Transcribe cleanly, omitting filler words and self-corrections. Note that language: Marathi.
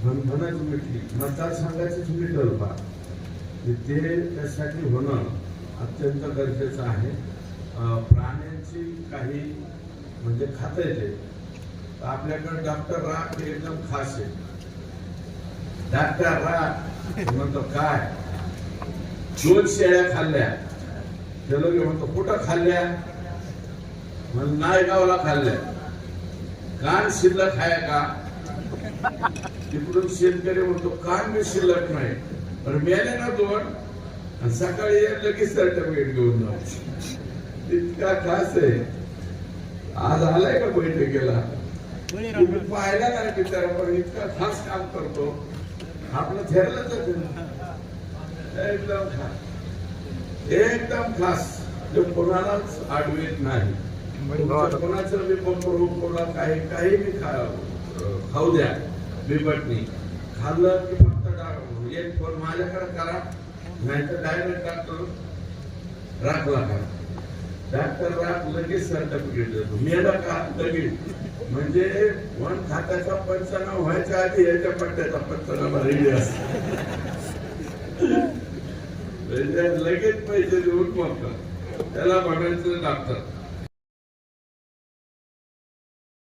म्हणच मिटली, मतदारसंघाचीच मिटल पा ते त्यासाठी होणं अत्यंत गरजेचं आहे. प्राण्यांची काही म्हणजे खातं येते. आपल्याकडे डॉक्टर राख एकदम खास आहे. डॉक्टर राख म्हणतो काय 2 शेळ्या खाल्ल्या, गेलो की म्हणतो कुठं खाल्ल्या, म्हणून नायगावला खाल्ल्या. कान शिल्लक आहे का, तिकडून शेतकरी म्हणतो कान बी शिल्लक नाही, पण मेले ना 2 आणि सकाळी लगेच सर्टिफिकेट घेऊन जाऊ. इतका खास आहे. आज आलाय का बैठकीला, तुम्ही पाहिला नाही बिचारा, पण इतका खास काम करतो. आपलं ठरलंच एकदम खास, एकदम खास, जो कोणालाच आडवीत नाही. कोणाचं बी कोणा काही बी खाऊ द्या, बिबटणी खाल्लं की फक्त एक फोन माझ्याकडे करा, नाहीतर डायरेक्ट डॉक्टर राखला करा. डॉक्टर राख लगेच सर्टिफिकेट देतो. मेला का लगेच, म्हणजे वन खात्याचा पंचनामा व्हायच्या आधी याच्या पट्ट्याचा पंचनामा रेडी असतो. लगेच पैसे देऊन मग त्याला म्हणायचं डॉक्टर